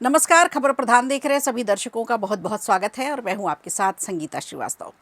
नमस्कार। खबर प्रधान देख रहे सभी दर्शकों का बहुत बहुत स्वागत है और मैं हूं आपके साथ संगीता श्रीवास्तव।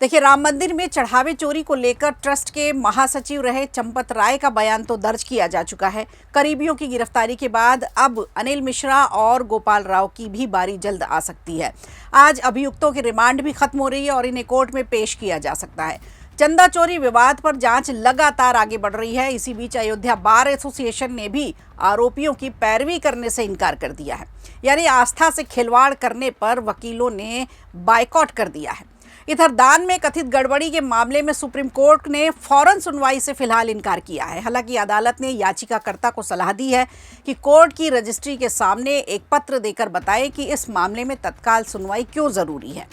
देखिए, राम मंदिर में चढ़ावे चोरी को लेकर ट्रस्ट के महासचिव रहे चंपत राय का बयान तो दर्ज किया जा चुका है। करीबियों की गिरफ्तारी के बाद अब अनिल मिश्रा और गोपाल राव की भी बारी जल्द आ सकती है। आज अभियुक्तों की रिमांड भी खत्म हो रही है और इन्हें कोर्ट में पेश किया जा सकता है। चंदा चोरी विवाद पर जांच लगातार आगे बढ़ रही है। इसी बीच अयोध्या बार एसोसिएशन ने भी आरोपियों की पैरवी करने से इनकार कर दिया है। यानी आस्था से खिलवाड़ करने पर वकीलों ने बायकॉट कर दिया है। इधर दान में कथित गड़बड़ी के मामले में सुप्रीम कोर्ट ने फौरन सुनवाई से फिलहाल इनकार किया है। हालांकि अदालत ने याचिकाकर्ता को सलाह दी है कि कोर्ट की रजिस्ट्री के सामने एक पत्र देकर बताए कि इस मामले में तत्काल सुनवाई क्यों जरूरी है।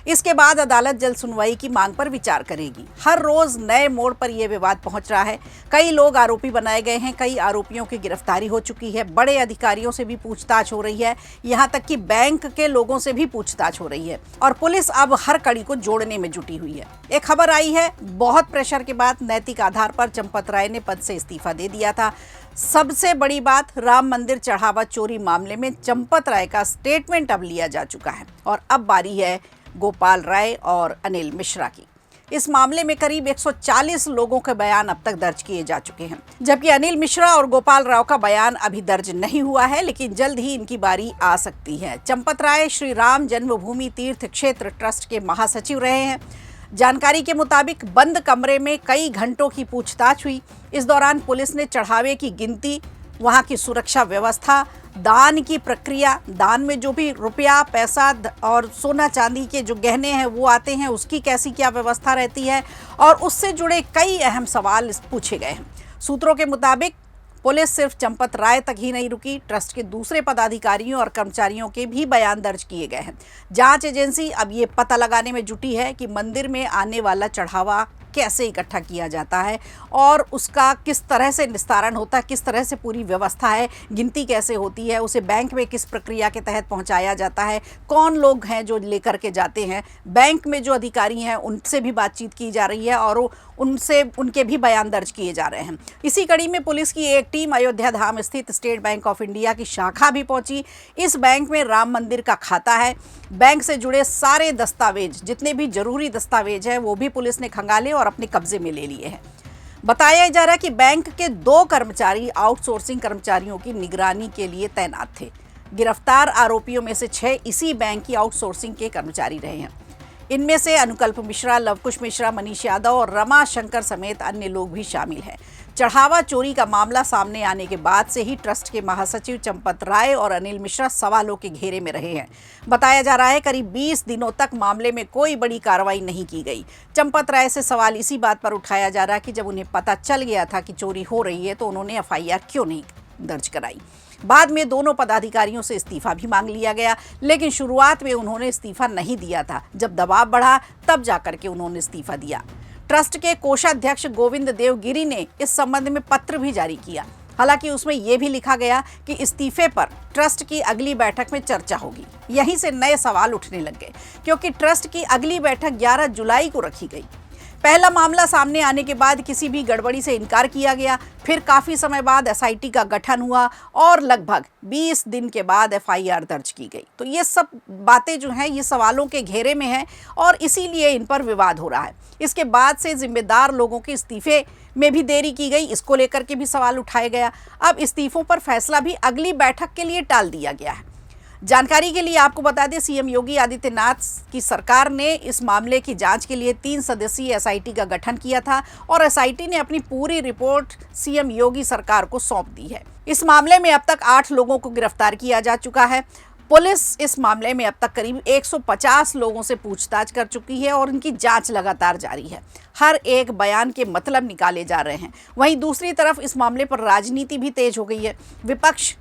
इसके बाद अदालत जल्द सुनवाई की मांग पर विचार करेगी। हर रोज नए मोड़ पर यह विवाद पहुंच रहा है। कई लोग आरोपी बनाए गए हैं, कई आरोपियों की गिरफ्तारी हो चुकी है, बड़े अधिकारियों से भी पूछताछ हो रही है, यहां तक कि बैंक के लोगों से भी पूछताछ हो रही है और पुलिस अब हर कड़ी को जोड़ने में जुटी हुई है। एक खबर आई है, बहुत प्रेशर के बाद नैतिक आधार पर चंपत राय ने पद से इस्तीफा दे दिया था। सबसे बड़ी बात, राम मंदिर चढ़ावा चोरी मामले में चंपत राय का स्टेटमेंट अब लिया जा चुका है और अब बारी है गोपाल राय और अनिल मिश्रा की। इस मामले में करीब 140 लोगों के बयान अब तक दर्ज किए जा चुके हैं, जबकि अनिल मिश्रा और गोपाल राव का बयान अभी दर्ज नहीं हुआ है, लेकिन जल्द ही इनकी बारी आ सकती है। चंपत राय श्री राम जन्मभूमि तीर्थ क्षेत्र ट्रस्ट के महासचिव रहे हैं। जानकारी के मुताबिक बंद कमरे में कई घंटों की पूछताछ हुई। इस दौरान पुलिस ने चढ़ावे की गिनती, वहां की सुरक्षा व्यवस्था, दान की प्रक्रिया, दान में जो भी रुपया पैसा और सोना चांदी के जो गहने हैं वो आते हैं, उसकी कैसी क्या व्यवस्था रहती है और उससे जुड़े कई अहम सवाल पूछे गए हैं। सूत्रों के मुताबिक पुलिस सिर्फ चंपत राय तक ही नहीं रुकी, ट्रस्ट के दूसरे पदाधिकारियों और कर्मचारियों के भी बयान दर्ज किए गए हैं। जांच एजेंसी अब ये पता लगाने में जुटी है कि मंदिर में आने वाला चढ़ावा कैसे इकट्ठा किया जाता है और उसका किस तरह से निस्तारण होता है, किस तरह से पूरी व्यवस्था है, गिनती कैसे होती है, उसे बैंक में किस प्रक्रिया के तहत पहुंचाया जाता है, कौन लोग हैं जो लेकर के जाते हैं, बैंक में जो अधिकारी हैं उनसे भी बातचीत की जा रही है और उनसे उनके भी बयान दर्ज किए जा रहे हैं। इसी कड़ी में पुलिस की एक टीम अयोध्या धाम स्थित स्टेट बैंक ऑफ इंडिया की शाखा भी पहुंची। इस बैंक में राम मंदिर का खाता है। बैंक से जुड़े सारे दस्तावेज, जितने भी जरूरी दस्तावेज हैं, वो भी पुलिस ने खंगाले और अपने कब्जे में ले लिए हैं। बताया जा रहा है कि बैंक के 2 कर्मचारी आउटसोर्सिंग कर्मचारियों की निगरानी के लिए तैनात थे। गिरफ्तार आरोपियों में से 6 इसी बैंक की आउटसोर्सिंग के कर्मचारी रहे हैं। इनमें से अनुकल्प मिश्रा, लवकुश मिश्रा, मनीष यादव और रमा शंकर समेत अन्य लोग भी शामिल हैं। चढ़ावा चोरी का मामला सामने आने के बाद से ही ट्रस्ट के महासचिव चंपत राय और अनिल मिश्रा सवालों के घेरे में रहे हैं। बताया जा रहा है करीब 20 दिनों तक मामले में कोई बड़ी कार्रवाई नहीं की गई। चंपत राय से सवाल इसी बात पर उठाया जा रहा है कि जब उन्हें पता चल गया था कि चोरी हो रही है तो उन्होंने एफआईआर क्यों नहीं दर्ज कराई। बाद में दोनों पदाधिकारियों से इस्तीफा भी मांग लिया गया, लेकिन शुरुआत में उन्होंने इस्तीफा नहीं दिया था। जब दबाव बढ़ा तब जाकर के उन्होंने इस्तीफा दिया। ट्रस्ट के कोषाध्यक्ष गोविंद देव गिरी ने इस संबंध में पत्र भी जारी किया। हालांकि उसमें यह भी लिखा गया कि इस्तीफे पर ट्रस्ट की अगली बैठक में चर्चा होगी। यहीं से नए सवाल उठने लग गए, क्योंकि ट्रस्ट की अगली बैठक 11 जुलाई को रखी गई। पहला मामला सामने आने के बाद किसी भी गड़बड़ी से इनकार किया गया। फिर काफ़ी समय बाद एसआईटी का गठन हुआ और लगभग 20 दिन के बाद एफआईआर दर्ज की गई। तो ये सब बातें जो हैं ये सवालों के घेरे में हैं और इसीलिए इन पर विवाद हो रहा है। इसके बाद से जिम्मेदार लोगों के इस्तीफे में भी देरी की गई, इसको लेकर के भी सवाल उठाया गया। अब इस्तीफों पर फैसला भी अगली बैठक के लिए टाल दिया गया है। जानकारी के लिए आपको बता दें, सीएम योगी आदित्यनाथ की सरकार ने इस मामले की जांच के लिए 3 सदस्यीय एसआईटी का गठन किया था और एसआईटी ने अपनी पूरी रिपोर्ट सीएम योगी सरकार को सौंप दी है। इस मामले में अब तक 8 लोगों को गिरफ्तार किया जा चुका है। पुलिस इस मामले में अब तक करीब 150 लोगों से पूछताछ कर चुकी है और इनकी जांच लगातार जारी है। हर एक बयान के मतलब निकाले जा रहे हैं। वहीं दूसरी तरफ इस मामले पर राजनीति भी तेज हो गई है। विपक्ष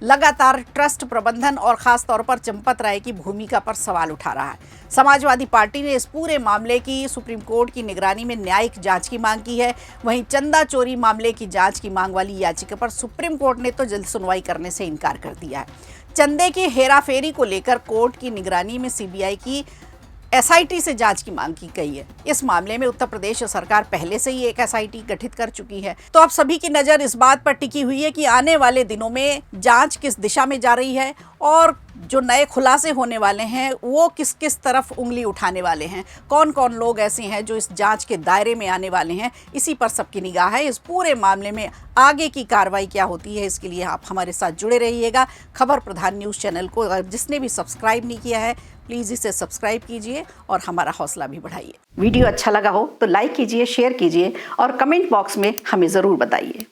लगातार ट्रस्ट प्रबंधन और खास तौर पर चंपत राय की भूमिका पर सवाल उठा रहा है। समाजवादी पार्टी ने इस पूरे मामले की सुप्रीम कोर्ट की निगरानी में न्यायिक जांच की मांग की है। वहीं चंदा चोरी मामले की जांच की मांग वाली याचिका पर सुप्रीम कोर्ट ने तो जल्द सुनवाई करने से इनकार कर दिया है। चंदे की हेराफेरी को लेकर कोर्ट की निगरानी में सीबीआई की एसआईटी से जांच की मांग की गई है। इस मामले में उत्तर प्रदेश सरकार पहले से ही एक एसआईटी गठित कर चुकी है। तो अब सभी की नज़र इस बात पर टिकी हुई है कि आने वाले दिनों में जांच किस दिशा में जा रही है और जो नए खुलासे होने वाले हैं वो किस किस तरफ उंगली उठाने वाले हैं, कौन कौन लोग ऐसे हैं जो इस जांच के दायरे में आने वाले हैं। इसी पर सबकी निगाह है। इस पूरे मामले में आगे की कार्रवाई क्या होती है, इसके लिए आप हमारे साथ जुड़े रहिएगा। खबर प्रधान न्यूज़ चैनल को अगर जिसने भी सब्सक्राइब नहीं किया है, प्लीज़ इसे सब्सक्राइब कीजिए और हमारा हौसला भी बढ़ाइए। वीडियो अच्छा लगा हो तो लाइक कीजिए, शेयर कीजिए और कमेंट बॉक्स में हमें ज़रूर बताइए।